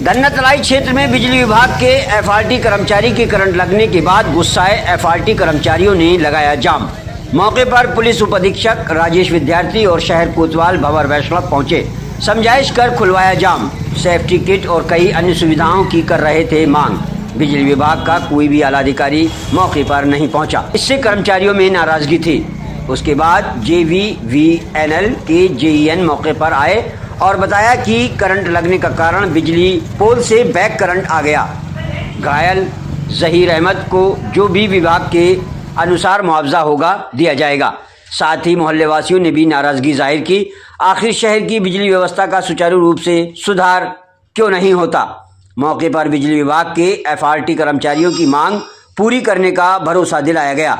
धन्ना-तलाई क्षेत्र में बिजली विभाग के एफआरटी कर्मचारी के करंट लगने के बाद गुस्साए एफआरटी कर्मचारियों ने लगाया जाम। मौके पर पुलिस उप अधीक्षक राजेश विद्यार्थी और शहर कोतवाल भंवर वैष्णव पहुंचे। समझाइश कर खुलवाया जाम। सेफ्टी किट और कई अन्य सुविधाओं की कर रहे थे मांग। बिजली विभाग का कोई भी आला अधिकारी मौके पर नहीं पहुंचा। इससे कर्मचारियों में नाराजगी थी। उसके बाद JVVNL के JEN मौके पर आए और बताया कि करंट लगने का कारण बिजली पोल से बैक करंट आ गया। घायल जहीर अहमद को जो भी विभाग के अनुसार मुआवजा होगा दिया जाएगा। साथ ही मोहल्ले वासियों ने भी नाराजगी जाहिर की। आखिर शहर की बिजली व्यवस्था का सुचारू रूप से सुधार क्यों नहीं होता। मौके पर बिजली विभाग के एफआरटी कर्मचारियों की मांग पूरी करने का भरोसा दिलाया गया।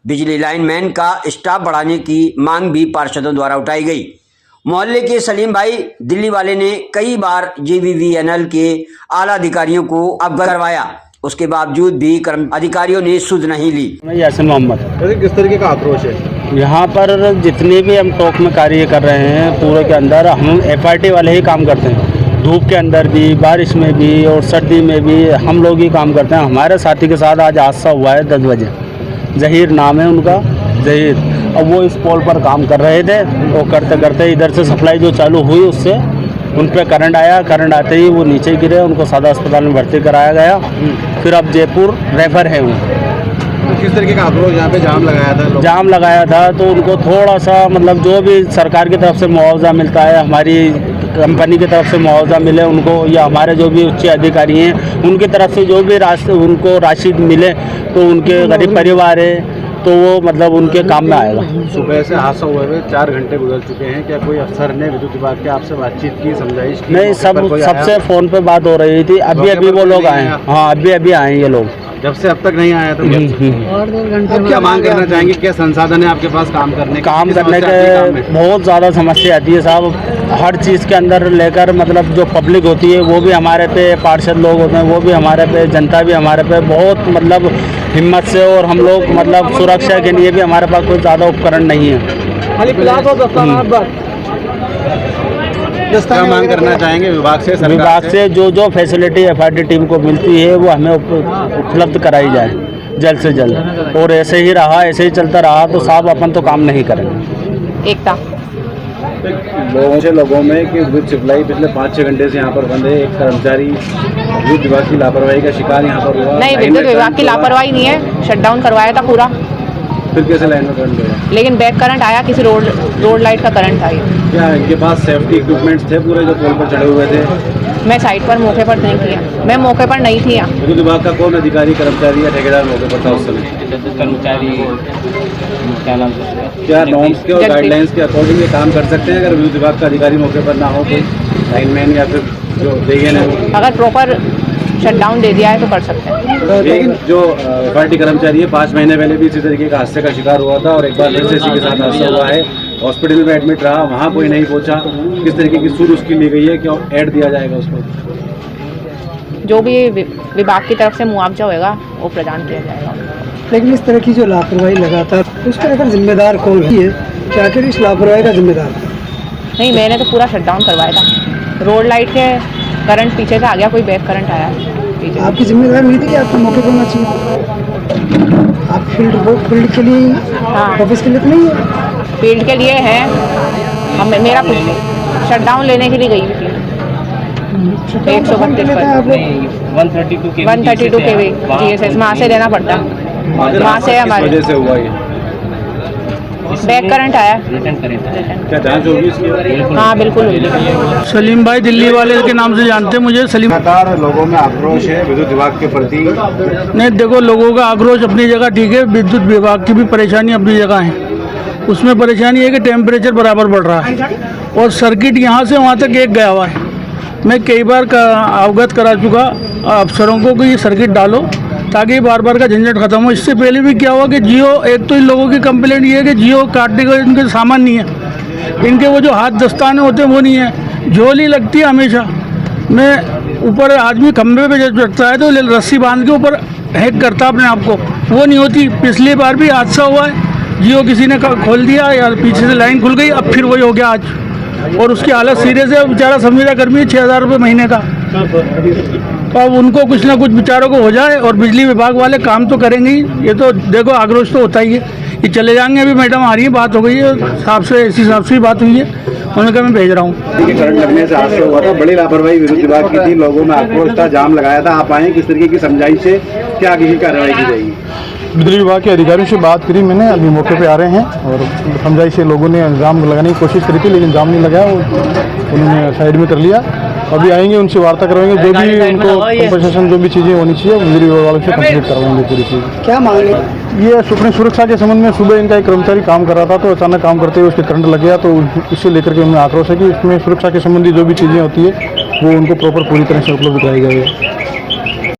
बिजली लाइनमैन का स्टाफ बढ़ाने की मांग भी पार्षदों द्वारा उठाई गई। मोहल्ले के सलीम भाई दिल्ली वाले ने कई बार JVVNL के आला अधिकारियों को अवगत करवाया। उसके बावजूद भी अधिकारियों ने सुध नहीं ली। यासिन मोहम्मद। किस तरीके का आक्रोश है यहाँ पर? जितने भी हम टॉक में कार्य कर रहे हैं पूरे के अंदर हम एफआरटी वाले ही काम करते हैं। धूप के अंदर भी, बारिश में भी और सर्दी में भी हम लोग ही काम करते हैं। हमारे साथी के साथ आज हादसा हुआ है 10 बजे। जहीर नाम है उनका, जहीर। अब वो इस पोल पर काम कर रहे थे और करते करते इधर से सप्लाई जो चालू हुई उससे उन पर करंट आया। करंट आते ही वो नीचे गिरे, उनको सादा अस्पताल में भर्ती कराया गया। फिर अब जयपुर रेफर है वो। किस तरीके का आक्रोश यहाँ पे जाम लगाया था? जाम लगाया था तो उनको थोड़ा सा मतलब जो भी सरकार की तरफ से मुआवजा मिलता है, हमारी कंपनी की तरफ से मुआवजा मिले उनको, या हमारे जो भी उच्च अधिकारी हैं उनकी तरफ से जो भी उनको राशि मिले तो उनके गरीब परिवार है तो वो मतलब उनके काम में आएगा। सुबह से हादसा हुए हुए 4 घंटे गुजर चुके हैं। क्या कोई अफसर ने विद्युत विभाग के आपसे बातचीत की, समझाइश की? नहीं, सबसे फ़ोन पे बात हो रही थी। अभी वो लोग आए। हाँ, अभी आए ये लोग। जब से अब तक नहीं आया तो क्या मांग करना चाहेंगे? क्या संसाधन है आपके पास काम करने के? बहुत ज़्यादा समस्या आती है साहब। हर चीज़ के अंदर लेकर मतलब जो पब्लिक होती है वो भी हमारे पे, पार्षद लोग होते हैं वो भी हमारे पे, जनता भी हमारे पे बहुत मतलब हिम्मत से, और हम लोग मतलब सुरक्षा के लिए भी हमारे पास कोई ज़्यादा उपकरण नहीं है। क्या मांग करना चाहेंगे विभाग से? विभाग से जो फैसिलिटी एफआरटी टीम को मिलती है वो हमें उपलब्ध कराई जाए जल्द से जल्द। और ऐसे ही रहा, ऐसे ही चलता रहा तो साहब अपन तो काम नहीं करेंगे। एकता लोगों में कि विद्युत सप्लाई पिछले 5-6 घंटे से यहाँ पर बंद है। एक कर्मचारी विद्युत विभाग की लापरवाही का शिकार यहाँ पर हुआ। नहीं, विद्युत विभाग की लापरवाही नहीं है, शटडाउन करवाया था पूरा। फिर कैसे लाइन में करंट गया? लेकिन बैक करंट आया, किसी रोड लाइट का करंट था। क्या इनके पास सेफ्टी इक्विपमेंट्स थे पूरे जो पोल पर चढ़े हुए थे? मैं साइट पर मौके पर नहीं किया, मैं मौके पर नहीं थी यहाँ। विद्युत विभाग का कौन अधिकारी, कर्मचारी या ठेकेदार मौके पर था उस समय? कर्मचारी। क्या नॉर्म्स के और गाइडलाइंस के अकॉर्डिंग ये काम कर सकते हैं अगर विद्युत विभाग का अधिकारी मौके पर ना हो? कोई लाइनमैन या फिर जो JEN है, अगर प्रॉपर शटडाउन दे दिया है तो कर सकते हैं। लेकिन जो एफआरटी कर्मचारी है 5 महीने पहले भी इसी तरीके का हादसे का शिकार हुआ था और एक बार फिर से इसी के साथ हादसा हुआ है। हॉस्पिटल में एडमिट रहा, वहाँ कोई नहीं पहुँचा। किस तरीके की सूद उसकी ली गई है? क्या ऐड दिया जाएगा उसको? जो भी विभाग की तरफ से मुआवजा होगा वो प्रदान किया जाएगा। लेकिन इस तरह की जो लापरवाही लगातार, उसको लेकर जिम्मेदार कौन है? क्या आखिर इस लापरवाही का जिम्मेदार? नहीं, मैंने तो पूरा शटडाउन करवाया था। रोड लाइट के करंट पीछे से आ गया, कोई बैक करंट आया पीछे। आपकी जिम्मेदारी नहीं थी कि आपको मौके पर होना चाहिए? आप फील्ड के लिए, हाँ, ऑफिस के लिए तो नहीं है? फील्ड के लिए है। हम मेरा कुछ नहीं, शटडाउन लेने के लिए गई थी। 132 पर 132 kV GSS वहाँ से लेना पड़ता है। वहाँ से हमारे वजह से हुआ ये बैक करंट आया। क्या जांच होगी इसकी? हाँ बिल्कुल। सलीम भाई दिल्ली वाले के नाम से जानते हैं मुझे। सलीम। लगातार लोगों में आक्रोश है विद्युत विभाग के प्रति। नहीं, देखो, लोगों का आक्रोश अपनी जगह ठीक है, विद्युत विभाग की भी परेशानी अपनी जगह है। उसमें परेशानी है कि टेम्परेचर बराबर बढ़ रहा है और सर्किट यहाँ से वहाँ तक एक गया हुआ है। मैं कई बार अवगत करा चुका अफसरों को कि ये सर्किट डालो ताकि बार बार का झंझट खत्म हो। इससे पहले भी क्या हुआ कि जियो, एक तो इन लोगों की कंप्लेंट ये है कि जियो काटने का इनके सामान नहीं है, इनके वो जो हाथ दस्ताने होते हैं वो नहीं है, झोली लगती है हमेशा। मैं ऊपर आदमी खंभे पे जब चढ़ता है तो रस्सी बांध के ऊपर हैक करता अपने आप को, वो नहीं होती। पिछली बार भी हादसा हुआ है, जियो किसी ने खोल दिया या पीछे से लाइन खुल गई, अब फिर वही हो गया आज। और उसकी हालत सीरियस है, बेचारा संविदा कर्मी है, 6,000 रुपये महीने का। तो अब उनको कुछ ना कुछ बेचारों को हो जाए, और बिजली विभाग वाले काम तो करेंगे ही। ये तो देखो आक्रोश तो होता ही है, ये चले जाएंगे। अभी मैडम आ रही है, बात हो गई है साहब से, इसी हिसाब से बात हुई है, उन्होंने कहा मैं भेज रहा हूँ। करंट लगने से हादसा हुआ था, बड़ी लापरवाही विद्युत विभाग की थी, लोगों में आक्रोश था, जाम लगाया था। आप आए, किस तरीके की समझाइश से क्या आगे की कार्रवाई की जाएगी? बिजली विभाग के अधिकारियों से बात करी मैंने, अभी मौके पे आ रहे हैं, और समझाई से लोगों ने जाम लगाने की कोशिश करी थी, लेकिन जाम नहीं लगाया, उन्होंने साइड में कर लिया। अभी आएंगे, उनसे वार्ता करवाएंगे, जो भी उनको कंपनसेशन जो भी चीज़ें होनी चाहिए बिजली विभाग वालों से कंप्लीट करवाएंगे पूरी चीज़। क्या मांगे? ये अपनी सुरक्षा के संबंध में सुबह इनका एक कर्मचारी काम कर रहा था, तो अचानक काम करते हुए उसके करंट लग गया, तो इससे लेकर के उन्हें आक्रोश है कि इसमें सुरक्षा के संबंधी जो भी चीज़ें होती है वो उनको प्रॉपर पूरी तरह से उपलब्ध कराई जाए।